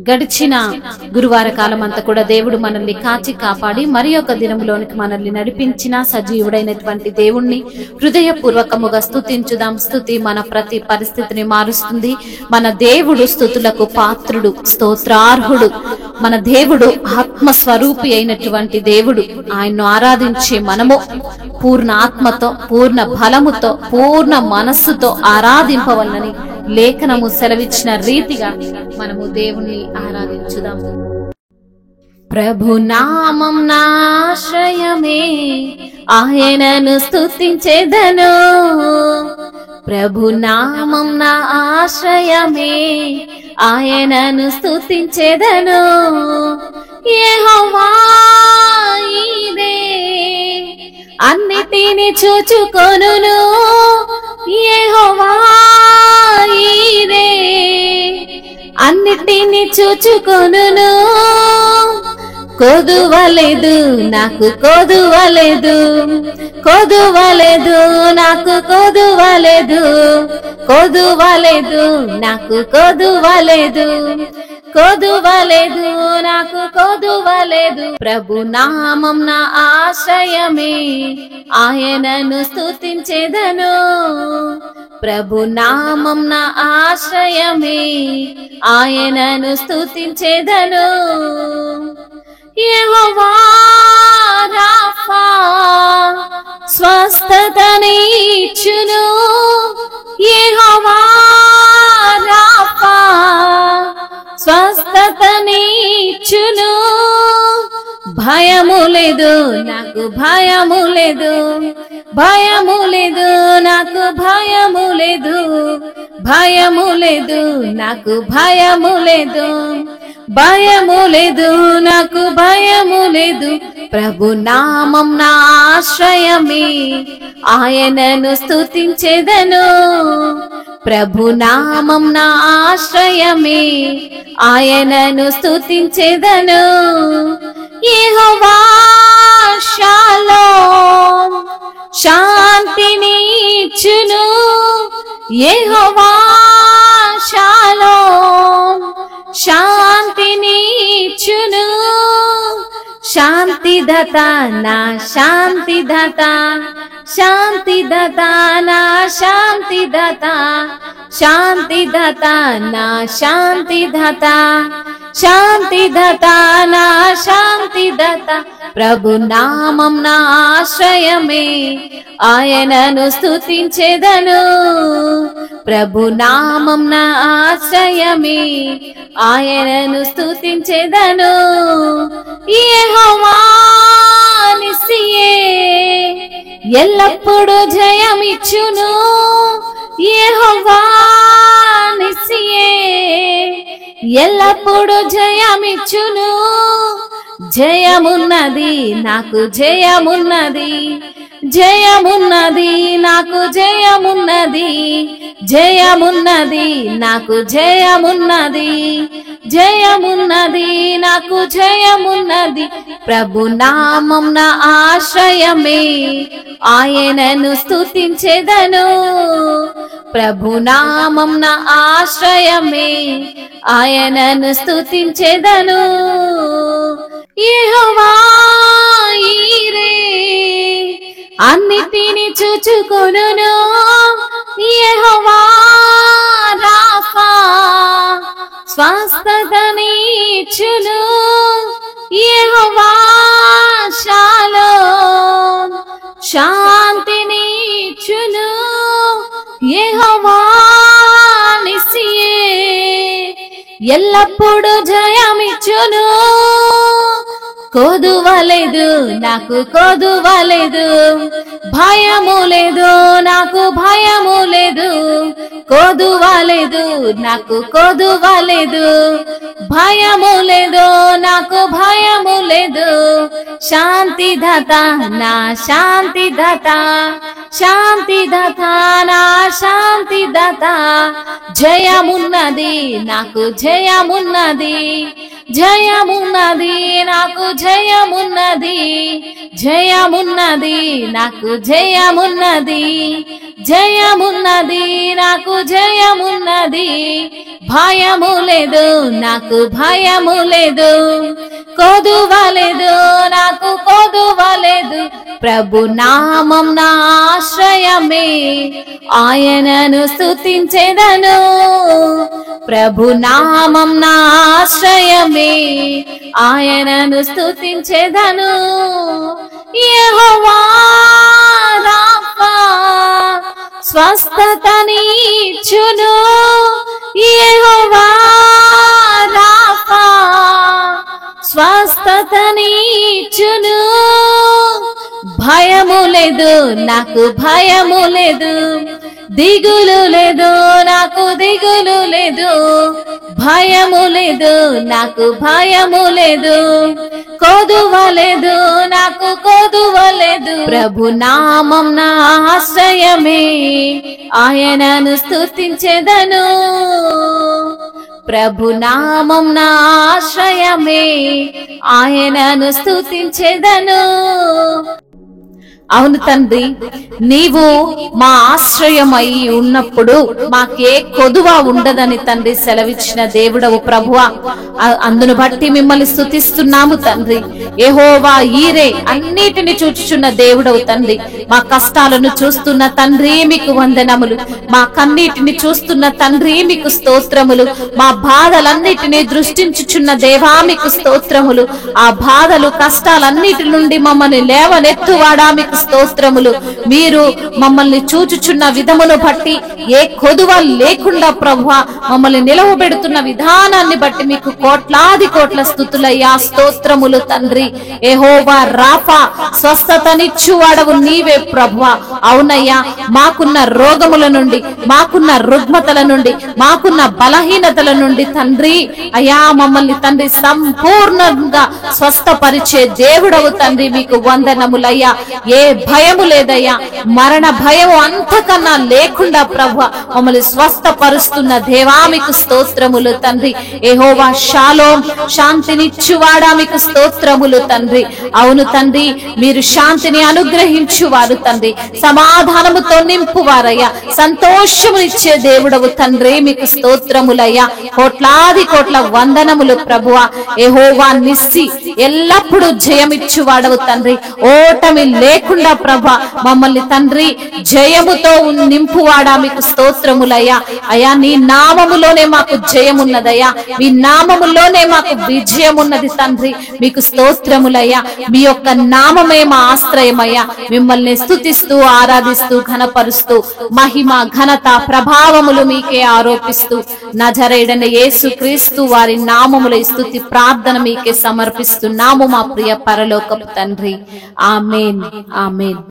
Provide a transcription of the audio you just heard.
గడిచిన గురువార కాలం అంతా కూడా దేవుడు మనల్ని కాచి కాపాడి మరి ఒక దినంలోనికి మనల్ని నడిపించిన సజీవుడైనటువంటి దేవుణ్ణి హృదయపూర్వకముగా స్తుతించుదాం. స్తుతి మన ప్రతి పరిస్థితిని మారుస్తుంది. మన దేవుడు స్తుతులకు పాత్రుడు, స్తోత్రార్హుడు. మన దేవుడు ఆత్మస్వరూపి అయినటువంటి దేవుడు. ఆయన్ను ఆరాధించే మనము పూర్ణ ఆత్మతో, పూర్ణ బలముతో, పూర్ణ మనస్సుతో ఆరాధింపవలనని లేఖనము సెలవిచ్చిన రీతిగా మనము దేవుణ్ణి ఆరాధించుదాం. ప్రభు నామం నాశ్రయమే, ఆయనను స్తుతించెదను. ప్రభు నామం నా ఆశ్రయమే, ఆయనను స్తుతించెదను. యెహోవా ఈదే అన్నిటిని చూచుకొనును. యెహోవా ఈదే అన్నిటిని చూచుకొనును. కొదువలేదు నాకు కొదువలేదు, కొదువలేదు నాకు కొదువలేదు, కొదువలేదు నాకు కొదువలేదు, కొదువలేదు నాకు కొదువలేదు. ప్రభు నామం నా ఆశ్రయమే, ఆయనను స్తుతించెదను. ప్రభు నామం నా ఆశ్రయమే, ఆయనను స్తుతించెదను. యెహోవా రాఫా స్వస్థతనిచ్చును. యెహోవా రాఫా స్వస్థతనిచ్చును. భయము లేదు నాకు భయము లేదు, భయము లేదు నాకు భయము లేదు, భయము లేదు నాకు భయము లేదు, భయము లేదు నాకు భయము లేదు. ప్రభు నామం నా ఆశ్రయమే, ఆయనను స్తుతించెదను. ప్రభు నామం నా ఆశ్రయమే, ఆయనను స్తుతించెదను. యెహోవా షాలోమ్ శాంతినిచ్చును. యెహోవా షాలోమ్ శాంతినిచ్చును. శాంతిదాత నా శాంతిదాత, శాంతిదాత నా శాంతిదాత, శాంతిదాత నా శాంతిదాత, శాంతిదాత నా శాంతిదాత. ప్రభు నామం నా ఆశ్రయమే, ఆయనను స్తుతించెదను. ప్రభు నామం నా ఆశ్రయమే, ఆయనను స్తుతించెదను. యెహోవా నిస్సియే ఎల్లప్పుడూ జయమిచ్చును. యెహోవా నిస్సియే ఎల్లప్పుడూ జయమిచ్చును. జయమున్నది నాకు జయమున్నది, జయమున్నది నాకు జయమున్నది, జయమున్నది నాకు జయమున్నది, జయమున్నది నాకు జయమున్నది. ప్రభు నామం నా ఆశ్రయమే, ఆయనను స్తుతించెదను. ప్రభు నామం నా ఆశ్రయమే, ఆయనను స్తుతించెదను. యెహోవా ఈరే అన్నిటిని చూచుకొనును. యెహోవా రాఫా స్వస్థతనిచ్చును. యెహోవా షాలోమ్ శాంతినిచ్చును. యెహోవా నిస్సియే ఎల్లప్పుడూ జయమిచ్చును. కొదువలేదు నాకు కొదువలేదు, భయము లేదు నాకు భయము లేదు, కొదువలేదు నాకు కొదువలేదు, భయము లేదు నాకు భయము లేదు. శాంతిదాత నా శాంతిదాత, శాంతిదాత నా శాంతిదాత. జయమున్నది నాకు జయమున్నది, జయమున్నది నాకు జయమున్నది, జయమున్నది నాకు జయమున్నది, జయమున్నది నాకు జయమున్నది, భయము లేదు నాకు భయము లేదు, కొదువలేదు నాకు కొదువలేదు. ప్రభు నామం నా ఆశ్రయమే, ఆయనను స్తుతించెదను. ప్రభు నామం నా ఆశ్రయమే, ఆయనను స్తుతించెదను. యెహోవా రాఫా స్వస్థతనిచ్చును, యెహోవా రాఫా స్వస్థతనిచ్చును. భయము లేదు నాకు భయము లేదు, దిగులు లేదు నాకు దిగులు లేదు, భయము లేదు నాకు భయము లేదు, కొదువలేదు నాకు కొదువలేదు. ప్రభు నామం నా ఆశ్రయమే, ఆయనను స్తుతించెదను. ప్రభు నామం నా ఆశ్రయమే, ఆయనను స్తుతించెదను. అవును తండ్రి, నీవు మా ఆశ్రయమై ఉన్నప్పుడు మాకే కొదువ ఉండదని తండ్రి సెలవిచ్చిన దేవుడవు ప్రభువా. అందును బట్టి మిమ్మల్ని స్తుతిస్తున్నాము తండ్రి. యెహోవా ఈరే అన్నిటిని చూచుచున్న దేవుడవు తండ్రి. మా కష్టాలను చూస్తున్న తండ్రి మీకు వందనములు, మా కన్నీటిని చూస్తున్న తండ్రి మీకు స్తోత్రములు, మా బాధలన్నిటినీ దృష్టించుచున్న దేవా మీకు స్తోత్రములు. ఆ బాధలు కష్టాలన్నిటి నుండి మమ్మల్ని లేవనెత్తువాడా మీకు స్తోత్రములు. మీరు మమ్మల్ని చూచుచున్న విధమును బట్టి ఏ కొదువ లేకుండా ప్రభువా మమ్మల్ని నిలవబెడుతున్న విధానాన్ని బట్టి మీకు కోట్లాది కోట్ల స్తుతులయ్యా, స్తోత్రములు తండ్రి. యెహోవా రాఫా స్వస్థతనిచ్చువాడవు నీవే ప్రభువా. అవునయ్యా, మాకున్న రోగముల నుండి, మాకున్న రుగ్మతల నుండి, మాకున్న బలహీనతల నుండి తండ్రి అయ్యా మమ్మల్ని తండ్రి సంపూర్ణంగా స్వస్థపరిచే దేవుడవు తండ్రి మీకు వందనములయ్యా. ఏ భయము లేదయ్యా, మరణ భయం అంతకన్నా లేకుండా ప్రభువా మమ్మల్ని స్వస్థపరుస్తున్న దేవా మీకు స్తోత్రములు తండ్రి. యెహోవా షాలోం శాంతినిచ్చువాడా మీకు స్తోత్రములు తండ్రి. అవును తండ్రి, మీరు శాంతిని అనుగ్రహించువారు తండ్రి, సమాధానముతో నింపువారయ్యా, సంతోషమునిచ్చే దేవుడవు తండ్రి మీకు స్తోత్రములయ్యా. కోట్లాది కోట్ల వందనములు ప్రభువా. యెహోవా నిస్సి ఎల్లప్పుడూ జయమిచ్చువాడవు తండ్రి, ఓటమి లేకుండా ప్రభా మమ్మల్ని తండ్రి జయముతో నింపువాడా మీకు స్తోత్రములయ్యా. అయ్యా, నీ నామములోనే మాకు జయమున్నదయ్యా, మీ నామములోనే మాకు విజయమున్నది తండ్రి, మీకు స్తోత్రములయ్యా. మీ యొక్క నామమే మా ఆశ్రయమయ్యా. మిమ్మల్ని స్తుతిస్తూ ఆరాధిస్తూ ఘనపరుస్తూ మహిమ ఘనత ప్రభావములు మీకే ఆరోపిస్తూ నజరేయుడైన యేసు క్రీస్తు వారి నామముల స్తుతి ప్రార్థన మీకే సమర్పిస్తున్నాము మా ప్రియ పరలోకపు తండ్రి. ఆమేన్, ఆమేన్.